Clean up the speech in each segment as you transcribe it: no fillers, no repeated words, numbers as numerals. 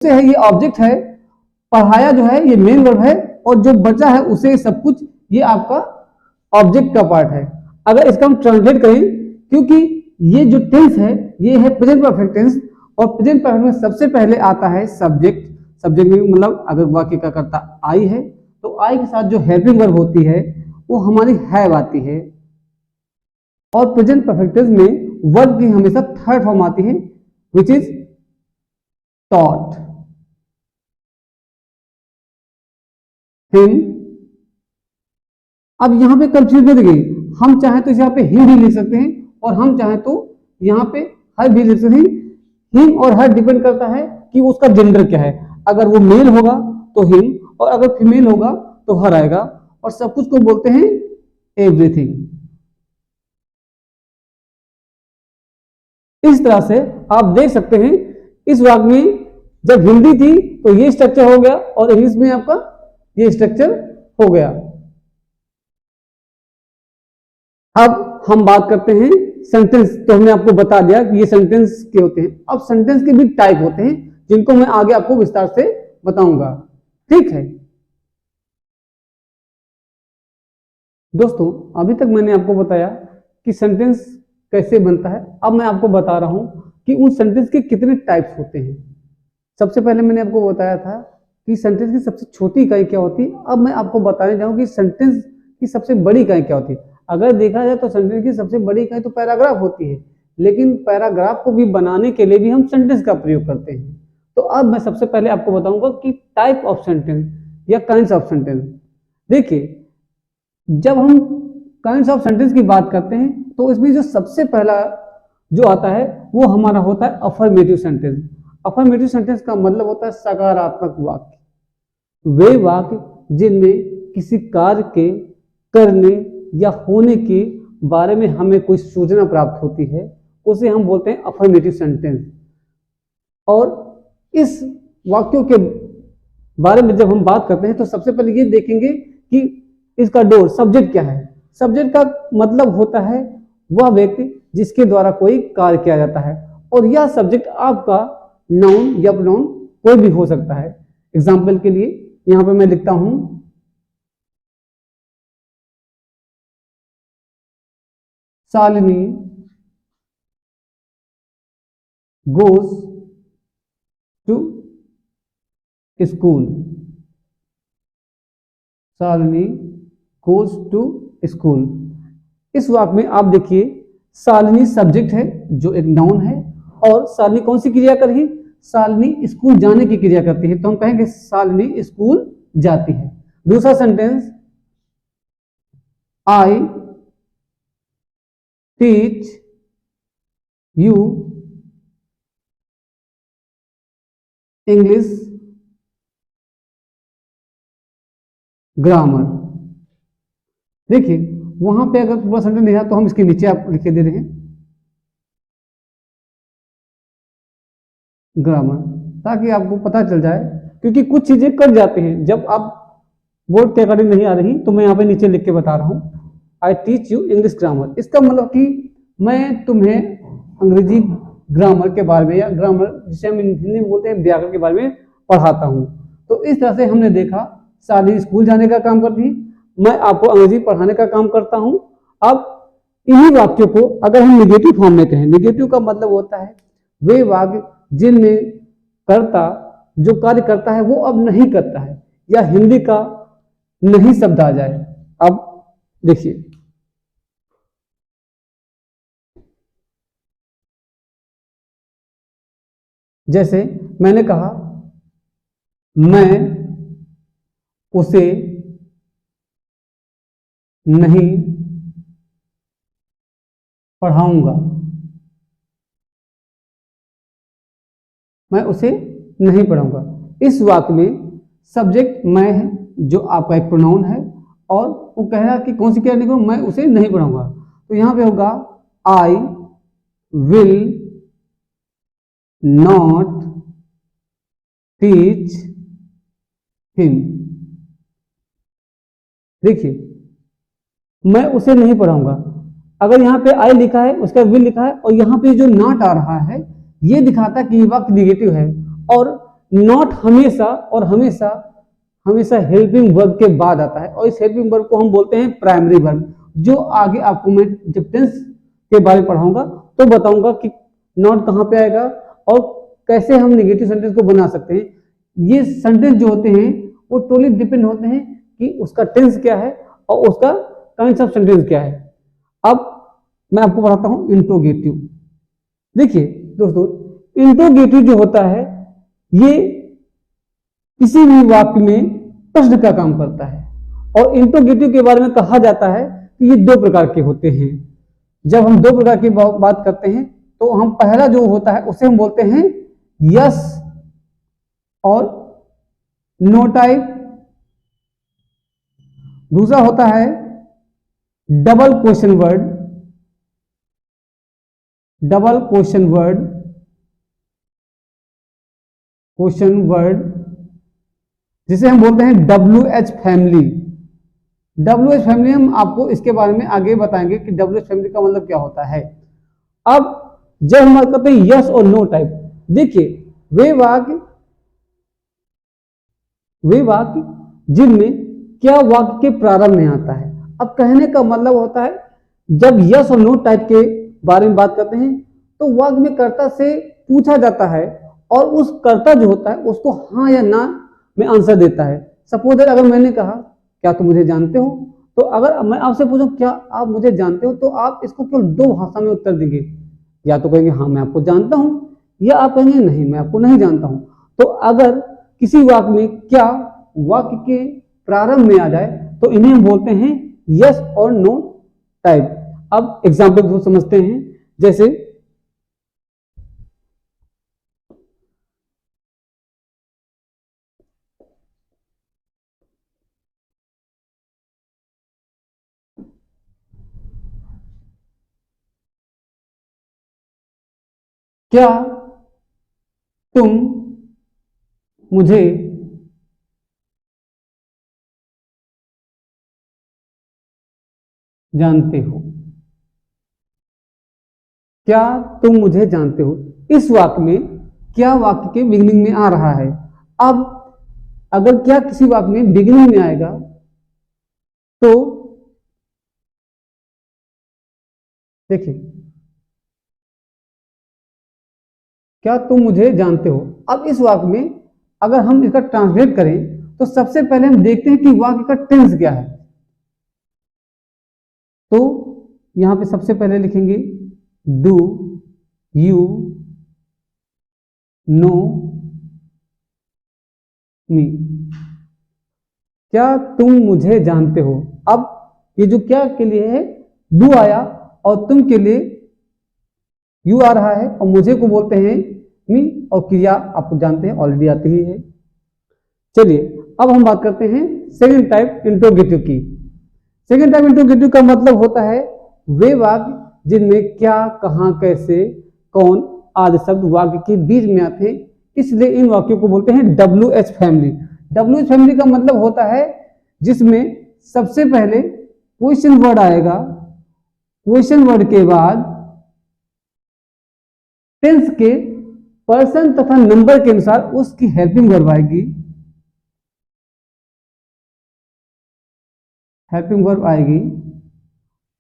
से है ये ऑब्जेक्ट है, पढ़ाया जो है ये मेन वर्ब है, और जो बचा है उसे सब कुछ ये आपका ऑब्जेक्ट का पार्ट है। अगर इसका हम ट्रांसलेट करें, क्योंकि ये जो टेंस है ये है प्रेजेंट परफेक्ट टेंस, और प्रेजेंट परफेक्ट में सबसे पहले आता है सब्जेक्ट। सब्जेक्ट में मतलब अगर वाक्य का कर्ता आई है तो आई के साथ जो हेल्पिंग वर्ब होती है वो हमारी हैव आती है, और प्रेजेंट परफेक्ट टेंस में वर्ब की हमेशा थर्ड फॉर्म आती है विच इज taught him। अब यहां पे कंफ्यूज नहीं गई, हम चाहे तो यहाँ पे ही भी लिख सकते हैं और हम चाहे तो यहाँ पे हर भी लिख सकते हैं। हिम और हर डिपेंड करता है कि उसका जेंडर क्या है। अगर वो मेल होगा तो हिम, और अगर फीमेल होगा तो हर आएगा, और सब कुछ को बोलते हैं एवरीथिंग। इस तरह से आप देख सकते हैं इस वाक्य में जब हिंदी थी तो ये स्ट्रक्चर हो गया, और इंग्लिश में आपका ये स्ट्रक्चर हो गया। अब हम बात करते हैं सेंटेंस। तो हमने आपको बता दिया कि ये सेंटेंस के होते हैं। अब सेंटेंस के भी टाइप होते हैं जिनको मैं आगे आपको विस्तार से बताऊंगा, ठीक है दोस्तों। अभी तक मैंने आपको बताया कि सेंटेंस कैसे बनता है। अब मैं आपको बता रहा हूं कि उन सेंटेंस के कितने टाइप्स होते हैं। सबसे पहले मैंने आपको बताया था कि सेंटेंस की सबसे छोटी इकाई क्या होती है। अब मैं आपको बताने जाऊं कि सेंटेंस की सबसे बड़ी इकाई क्या होती है। अगर देखा जाए तो सेंटेंस की सबसे बड़ी इकाई तो पैराग्राफ होती है, लेकिन पैराग्राफ को भी बनाने के लिए भी हम सेंटेंस का प्रयोग करते हैं। तो अब मैं सबसे पहले आपको बताऊंगा कि टाइप ऑफ सेंटेंस या काइंड्स ऑफ सेंटेंस। देखिए, जब हम काइंड्स ऑफ सेंटेंस की बात करते हैं तो इसमें जो सबसे पहला जो आता है वो हमारा होता है अफर्मेटिव सेंटेंस। अफर्मेटिव सेंटेंस का मतलब होता है सकारात्मक वाक्य। वे वाक्य जिनमें किसी कार्य के करने या होने के बारे में हमें कोई सूचना प्राप्त होती है उसे हम बोलते हैं अफर्मेटिव सेंटेंस। और इस वाक्यों के बारे में जब हम बात करते हैं तो सबसे पहले ये देखेंगे कि इसका डोर सब्जेक्ट क्या है। सब्जेक्ट का मतलब होता है वह व्यक्ति जिसके द्वारा कोई कार्य किया जाता है, और यह सब्जेक्ट आपका नाउन या प्रोनाउन कोई भी हो सकता है। एग्जाम्पल के लिए यहां पे मैं लिखता हूं Shalini goes to school. Shalini goes to school. इस वाक्य में आप देखिए शालिनी सब्जेक्ट है जो एक नाउन है, और शालिनी कौन सी क्रिया कर रही? शालिनी स्कूल जाने की क्रिया करती है, तो हम कहेंगे शालिनी स्कूल जाती है। दूसरा sentence I teach you English grammar. देखिए वहां पे अगर पूरा सेंटेंस नहीं है तो हम इसके नीचे आप लिखे दे रहे हैं ग्रामर, ताकि आपको पता चल जाए, क्योंकि कुछ चीजें कट जाती हैं जब आप बोर्ड के अकॉर्डिंग नहीं आ रही। तो मैं यहाँ पे नीचे लिख के बता रहा हूँ I teach you English grammar. इसका मतलब कि मैं तुम्हें अंग्रेजी ग्रामर के बारे में, या ग्रामर जिसे हम हिंदी में बोलते हैं व्याकरण के बारे में पढ़ाता हूँ। तो इस तरह से हमने देखा शालिनी स्कूल जाने का काम करती है, मैं आपको अंग्रेजी पढ़ाने का काम करता हूं। अब इन्हीं वाक्यों को अगर हम निगेटिव फॉर्म में कहें, निगेटिव का मतलब होता है वे वाक्य जिनमें कर्ता जो कार्य करता है वो अब नहीं करता है, या हिंदी का नहीं शब्द आ जाए। अब देखिए जैसे मैंने कहा मैं उसे नहीं पढ़ाऊंगा। मैं उसे नहीं पढ़ाऊंगा। इस वाक्य में सब्जेक्ट मैं है जो आपका एक प्रोनाउन है, और वो कह रहा है कि कौन सी क्रिया लिखो, मैं उसे नहीं पढ़ाऊंगा। तो यहां पे होगा I will not teach him. देखिए मैं उसे नहीं पढ़ाऊंगा, अगर यहाँ पे आई लिखा है उसका विल लिखा है, और यहाँ पे जो नॉट आ रहा है ये दिखाता है कि ये वाक्य निगेटिव है, और नॉट हमेशा और हमेशा हमेशा हेल्पिंग वर्ब के बाद आता है, और इस हेल्पिंग वर्ब को हम बोलते हैं प्राइमरी वर्ब। जो आगे आपको मैं जब टेंस के बारे में पढ़ाऊंगा तो बताऊंगा कि नॉट कहां पे आएगा और कैसे हम नेगेटिव सेंटेंस को बना सकते हैं। ये सेंटेंस जो होते हैं वो टोटली डिपेंड होते हैं कि उसका टेंस क्या है और उसका काइंड ऑफ सेंटेंस क्या है। अब मैं आपको बताता हूं इंट्रोगेटिव। देखिए दोस्तों, इंट्रोगेटिव जो होता है ये किसी भी वाक्य में प्रश्न का काम करता है, और इंट्रोगेटिव के बारे में कहा जाता है कि ये दो प्रकार के होते हैं। जब हम दो प्रकार की बात करते हैं तो हम पहला जो होता है उसे हम बोलते हैं यस और नो टाइप। दूसरा होता है double question word, double question word जिसे हम बोलते हैं WH फैमिली। WH फैमिली हम आपको इसके बारे में आगे बताएंगे कि WH फैमिली का मतलब क्या होता है। अब जब हम बात करते हैं यस और नो टाइप, देखिए वे वाक्य जिनमें क्या वाक्य के प्रारंभ में आता है। अब कहने का मतलब होता है जब यस और नो टाइप के बारे में बात करते हैं तो वाक्य में कर्ता से पूछा जाता है और उस कर्ता जो होता है उसको हाँ या ना में आंसर देता है। सपोज अगर मैंने कहा क्या तुम मुझे जानते हो, तो अगर मैं आपसे पूछूं क्या आप मुझे जानते हो, तो आप इसको केवल दो भाषा में उत्तर देंगे। या तो कहेंगे हाँ मैं आपको जानता हूं, या आप कहेंगे नहीं मैं आपको नहीं जानता हूं। तो अगर किसी वाक्य में क्या वाक्य के प्रारंभ में आ जाए तो इन्हें हम बोलते हैं यस और नो टाइप। अब एग्जाम्पल को समझते हैं। जैसे क्या तुम मुझे जानते हो, क्या तुम मुझे जानते हो। इस वाक्य में क्या वाक्य के बिगिनिंग में आ रहा है। अब अगर क्या किसी वाक्य में बिगिनिंग में आएगा तो देखिए क्या तुम मुझे जानते हो। अब इस वाक्य में अगर हम इसका ट्रांसलेट करें तो सबसे पहले हम देखते हैं कि वाक्य का टेंस क्या है। तो यहां पे सबसे पहले लिखेंगे डू यू नो मी, क्या तुम मुझे जानते हो। अब ये जो क्या के लिए है डू आया और तुम के लिए यू आ रहा है और मुझे को बोलते हैं मी, और क्रिया आप जानते हैं ऑलरेडी आती ही है। चलिए अब हम बात करते हैं सेकंड टाइप इंट्रोगेटिव की। सेकंड टाइप इंट्रोगेटिव का मतलब होता है वे वाक्य जिनमें क्या कहां कैसे कौन आदि शब्द वाक्य के बीच में आते हैं, इसलिए इन वाक्यों को बोलते हैं WH फैमिली। WH फैमिली का मतलब होता है जिसमें सबसे पहले क्वेश्चन वर्ड आएगा, क्वेश्चन वर्ड के बाद टेंस के पर्सन तथा नंबर के अनुसार उसकी हेल्पिंग वर्ब आएगी, हेल्पिंग वर्ब आएगी।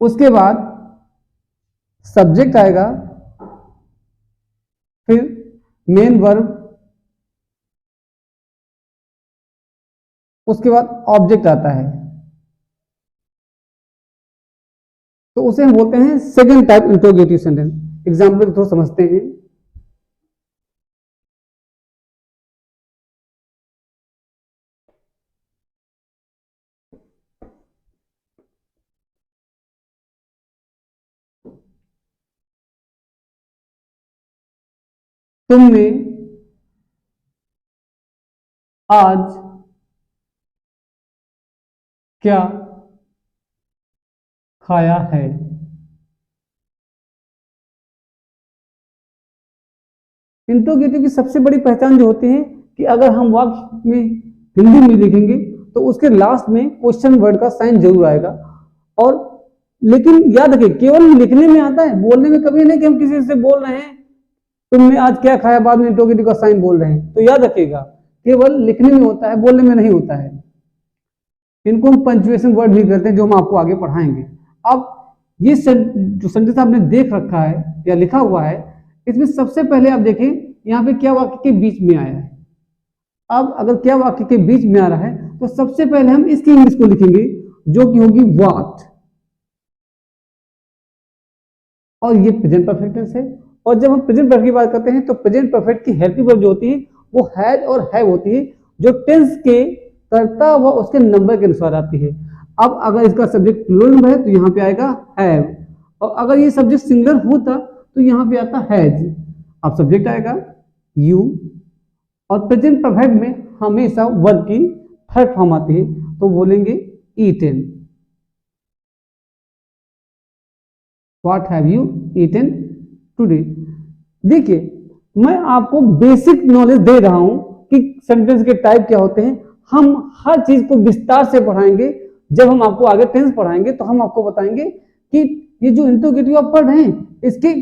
उसके बाद सब्जेक्ट आएगा, फिर मेन वर्ब, उसके बाद ऑब्जेक्ट आता है। तो उसे हम बोलते हैं second type interrogative sentence. Example थोड़ा समझते हैं। तुमने आज क्या खाया है। इंट्रोगेटिव की सबसे बड़ी पहचान जो होती है कि अगर हम वाक्य में हिंदी में लिखेंगे तो उसके लास्ट में क्वेश्चन वर्ड का साइन जरूर आएगा। और लेकिन याद रखिए केवल लिखने में आता है, बोलने में कभी नहीं कि हम किसी से बोल रहे हैं तुमने आज क्या खाया, बाद में इंटरोगेटिव का साइन बोल रहे हैं। तो याद रखिएगा, केवल लिखने में होता है, बोलने में नहीं होता है। इनको हम पंक्चुएशन वर्ड भी करते हैं, जो हम आपको आगे पढ़ाएंगे। अब ये जो सेंटेंस आपने देख रखा है या लिखा हुआ है, इसमें सबसे पहले आप देखें यहाँ पे क्या वाक्य के बीच में आया है। अब अगर क्या वाक्य के बीच में आ रहा है तो सबसे पहले हम इसकी इंग्लिश को लिखेंगे, जो कि होगी व्हाट, और ये प्रेजेंट परफेक्ट टेंस है। और जब हम प्रेजेंट परफेक्ट की बात करते हैं तो प्रेजेंट परफेक्ट की हेल्पिंग वर्ब जो होती है वो हैज और हैव होती है, जो टेंस के कर्ता व उसके नंबर के अनुसार आती है। अब अगर इसका सब्जेक्ट प्लूरल है तो यहाँ पे आएगा हैव, और अगर ये सब्जेक्ट सिंगुलर होता तो यहाँ पे आता हैज। अब सब्जेक्ट आएगा यू, और प्रेजेंट परफेक्ट में हमेशा वर्ब की थर्ड फॉर्म आती है, तो बोलेंगे eaten. What have you eaten today. देखिए, मैं आपको बेसिक नॉलेज दे रहा हूं कि सेंटेंस के टाइप क्या होते हैं। हम हर चीज को विस्तार से पढ़ाएंगे। जब हम आपको आगे टेंस पढ़ाएंगे तो हम आपको बताएंगे कि ये जो इंटरोगेटिव आप पढ़ रहे हैं, इसके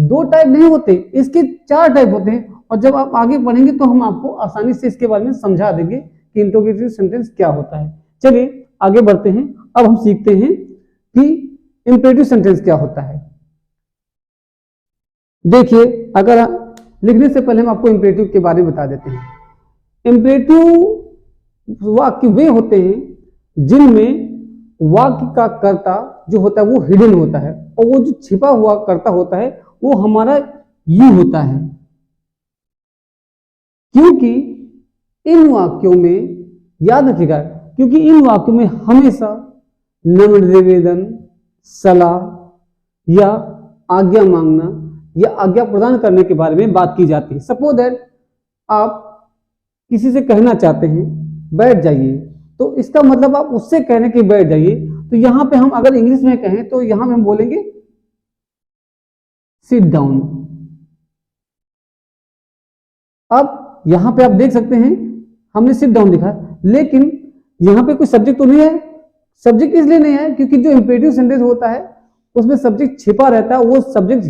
2 टाइप नहीं होते, इसके 4 टाइप होते हैं। और जब आप आगे पढ़ेंगे तो हम आपको आसानी से इसके बारे में समझा देंगे कि इंटरोगेटिव सेंटेंस क्या होता है। चलिए आगे बढ़ते हैं। अब हम सीखते हैं कि इंपेरेटिव सेंटेंस क्या होता है। देखिए, अगर लिखने से पहले हम आपको इंपेरेटिव के बारे में बता देते हैं। इंपेरेटिव वाक्य वे होते हैं जिनमें वाक्य का कर्ता जो होता है वो हिडन होता है, और वो जो छिपा हुआ कर्ता होता है वो हमारा यू होता है। क्योंकि इन वाक्यों में, याद रखिएगा, क्योंकि इन वाक्यों में हमेशा नम्र निवेदन, सलाह या आज्ञा मांगना या आज्ञा प्रदान करने के बारे में बात की जाती है। सपोज दैट आप किसी से कहना चाहते हैं बैठ जाइए, तो इसका मतलब आप उससे कहने के बैठ जाइए। तो यहां पे हम अगर इंग्लिश में कहें तो यहां पे हम बोलेंगे सिट डाउन। अब यहां पे आप देख सकते हैं हमने सिट डाउन लिखा, लेकिन यहां पे कोई सब्जेक्ट तो नहीं है। सब्जेक्ट इसलिए नहीं है क्योंकि जो इंपेरेटिव सेंटेंस होता है उसमें सब्जेक्ट छिपा रहता है, वो सब्जेक्ट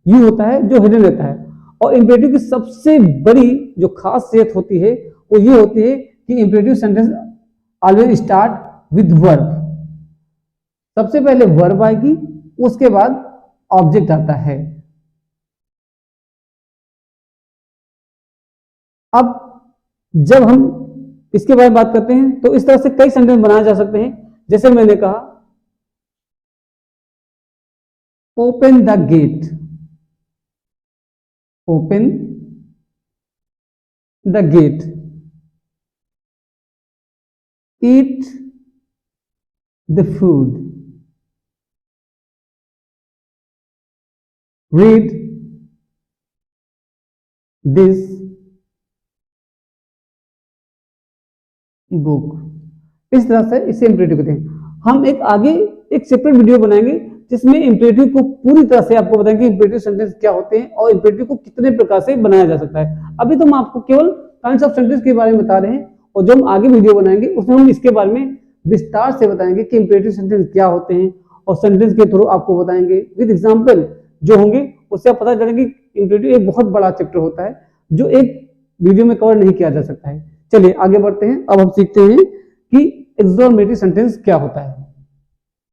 यू होता है जो हिडन रहता है। और इंपेरेटिव की सबसे बड़ी जो खासियत होती है वो ये होती है कि imperative sentence always start with verb. सबसे पहले वर्ब आएगी, उसके बाद ऑब्जेक्ट आता है। अब जब हम इसके बारे में बात करते हैं तो इस तरह से कई सेंटेंस बनाए जा सकते हैं। जैसे मैंने कहा open the gate, open the gate, eat the food, read this book. इस तरह से इसे इंपेरेटिव कहते हैं। हम एक सेपरेट वीडियो बनाएंगे जिसमें इंपेरेटिव को पूरी तरह से आपको बताएंगे इंपेरेटिव सेंटेंस क्या होते हैं और इंपेरेटिव को कितने प्रकार से बनाया जा सकता है। अभी तो हम आपको केवल काइंड्स ऑफ सेंटेंस के बारे में बता रहे हैं, और जो हम आगे वीडियो बनाएंगे उसमें हम इसके बारे में विस्तार से बताएंगे कि इंपेरेटिव सेंटेंस क्या होते हैं, और सेंटेंस के थ्रू आपको बताएंगे विद एग्जाम्पल जो होंगे, उससे आप पता चलेगा कि इंपेरेटिव एक बहुत बड़ा चैप्टर होता है जो एक वीडियो में कवर नहीं किया जा सकता है। चलिए आगे बढ़ते हैं। अब हम सीखते हैं कि एक्सक्लेमेटरी सेंटेंस क्या होता है।